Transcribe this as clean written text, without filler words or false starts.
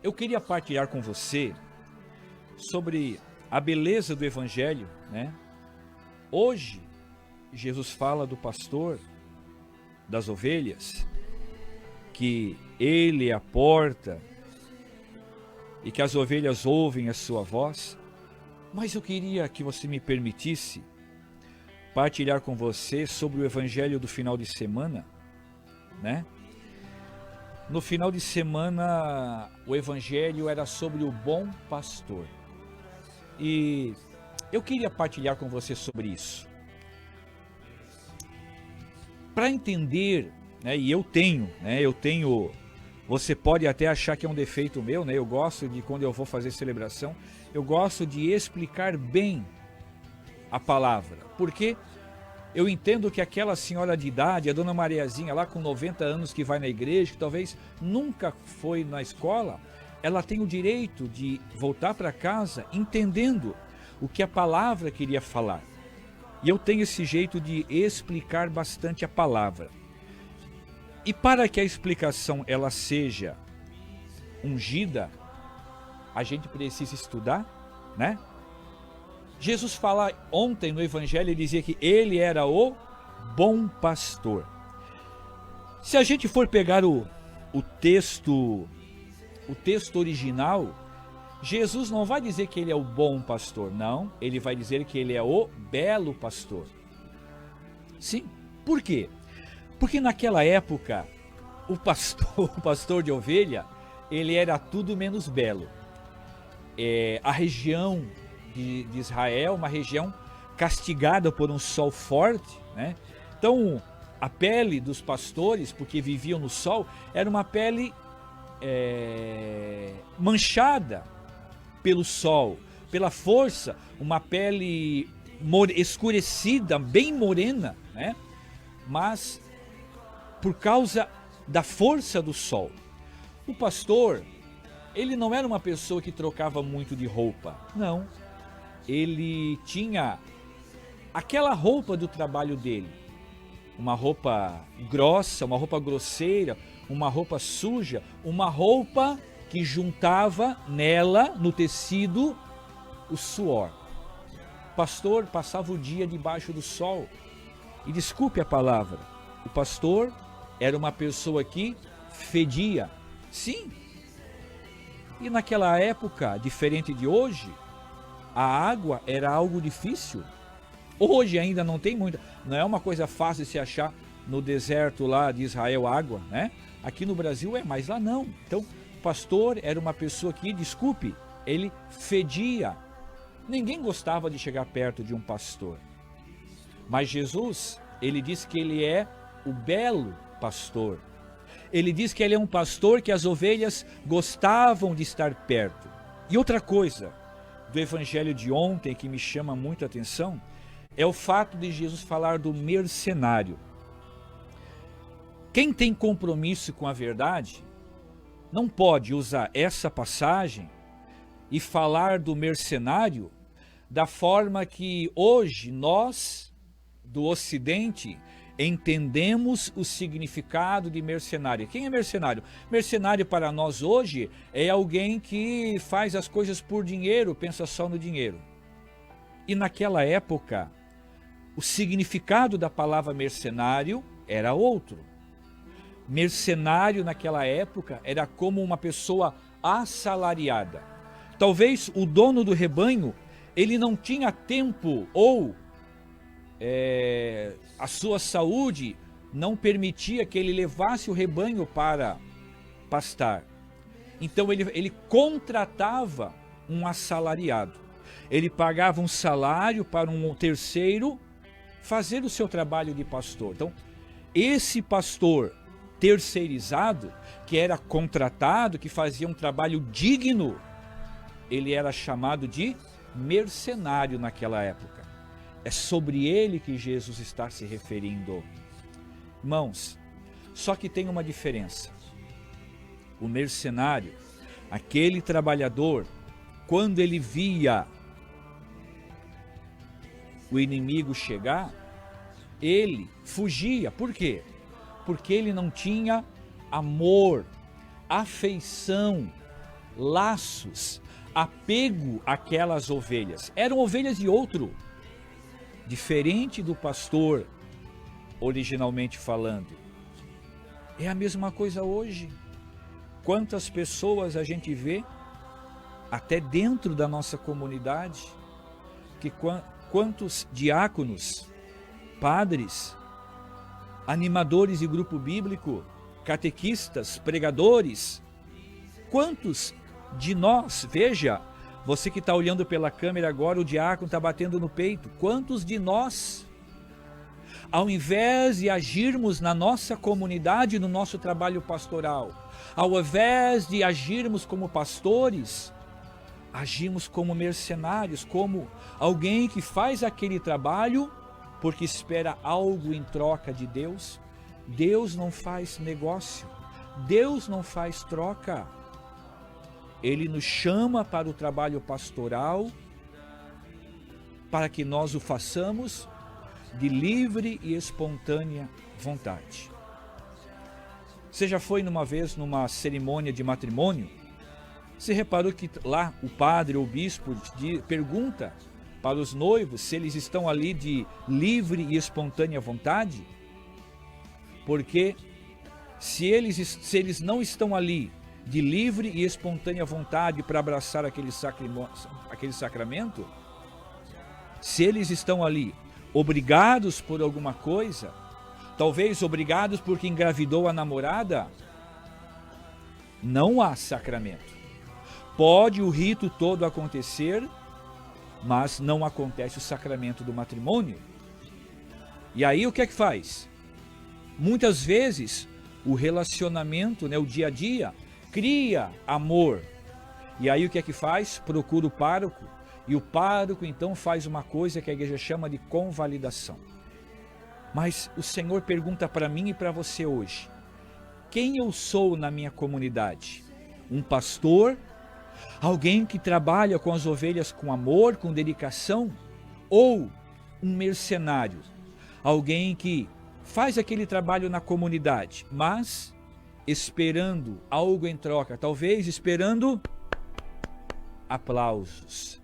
Eu queria partilhar com você sobre a beleza do Evangelho, né? Hoje, Jesus fala do pastor das ovelhas, que ele é a porta e que as ovelhas ouvem a sua voz. Mas eu queria que você me permitisse partilhar com você sobre o Evangelho do final de semana, né? No final de semana, o Evangelho era sobre o bom pastor. E eu queria partilhar com você sobre isso. Para entender, né, e eu tenho, você pode até achar que é um defeito meu, né? Eu gosto de, quando eu vou fazer celebração, eu gosto de explicar bem a palavra. Porque eu entendo que aquela senhora de idade, a dona Mariazinha lá com 90 anos que vai na igreja, que talvez nunca foi na escola, ela tem o direito de voltar para casa entendendo o que a palavra queria falar. E eu tenho esse jeito de explicar bastante a palavra. E para que a explicação ela seja ungida, a gente precisa estudar, né? Jesus fala ontem no Evangelho, ele dizia que ele era o bom pastor. Se a gente for pegar o texto original, Jesus não vai dizer que ele é o bom pastor, não. Ele vai dizer que ele é o belo pastor. Sim, por quê? Porque naquela época, o pastor de ovelha, ele era tudo menos belo. A região de Israel, uma região castigada por um sol forte, né? Então, a pele dos pastores, porque viviam no sol, era uma pele manchada pelo sol, pela força, uma pele escurecida, bem morena, né? Mas por causa da força do sol. O pastor, ele não era uma pessoa que trocava muito de roupa, não. Ele tinha aquela roupa do trabalho dele, uma roupa grossa, uma roupa grosseira, uma roupa suja, uma roupa que juntava nela, no tecido, o suor. O pastor passava o dia debaixo do sol. E desculpe a palavra, o pastor era uma pessoa que fedia. Sim. E naquela época, diferente de hoje, a água era algo difícil. Hoje ainda não tem muita, não é uma coisa fácil de se achar no deserto lá de Israel água, né? Aqui no Brasil é, mas lá não. Então, o pastor era uma pessoa que, desculpe, ele fedia. Ninguém gostava de chegar perto de um pastor. Mas Jesus, ele disse que ele é o belo pastor. Ele diz que ele é um pastor que as ovelhas gostavam de estar perto. E outra coisa do Evangelho de ontem que me chama muito a atenção é o fato de Jesus falar do mercenário. Quem tem compromisso com a verdade não pode usar essa passagem e falar do mercenário da forma que hoje nós, do Ocidente, entendemos o significado de mercenário. Quem é mercenário? Mercenário para nós hoje é alguém que faz as coisas por dinheiro, pensa só no dinheiro. E naquela época, o significado da palavra mercenário era outro. Mercenário naquela época era como uma pessoa assalariada. Talvez o dono do rebanho, ele não tinha tempo ou a sua saúde não permitia que ele levasse o rebanho para pastar. Então ele contratava um assalariado. Ele pagava um salário para um terceiro fazer o seu trabalho de pastor. Então, esse pastor terceirizado, que era contratado, que fazia um trabalho digno, ele era chamado de mercenário naquela época. É sobre ele que Jesus está se referindo. Irmãos, só que tem uma diferença. O mercenário, aquele trabalhador, quando ele via o inimigo chegar, ele fugia. Por quê? Porque ele não tinha amor, afeição laços, apego àquelas ovelhas. Eram ovelhas de outro, diferente do pastor, originalmente falando. É a mesma coisa hoje. Quantas pessoas a gente vê, até dentro da nossa comunidade, que quantos diáconos, padres, animadores de grupo bíblico, catequistas, pregadores, quantos de nós, veja, você que está olhando pela câmera agora, o diácono está batendo no peito, quantos de nós, ao invés de agirmos na nossa comunidade, no nosso trabalho pastoral, ao invés de agirmos como pastores, agimos como mercenários, como alguém que faz aquele trabalho porque espera algo em troca de Deus. Deus não faz negócio, Deus não faz troca. Ele nos chama para o trabalho pastoral, para que nós o façamos de livre e espontânea vontade. Você já foi numa vez numa cerimônia de matrimônio? Você reparou que lá o padre ou o bispo pergunta para os noivos se eles estão ali de livre e espontânea vontade? Porque se eles não estão ali de livre e espontânea vontade para abraçar aquele sacramento, se eles estão ali obrigados por alguma coisa, talvez obrigados porque engravidou a namorada, não há sacramento. Pode o rito todo acontecer, mas não acontece o sacramento do matrimônio. E aí o que é que faz? Muitas vezes o relacionamento, o dia a dia, cria amor. E aí o que é que faz? Procura o pároco. E o pároco então faz uma coisa que a igreja chama de convalidação. Mas o Senhor pergunta para mim e para você hoje: quem eu sou na minha comunidade? Um pastor? Alguém que trabalha com as ovelhas com amor, com dedicação? Ou um mercenário? Alguém que faz aquele trabalho na comunidade, mas esperando algo em troca, talvez esperando aplausos,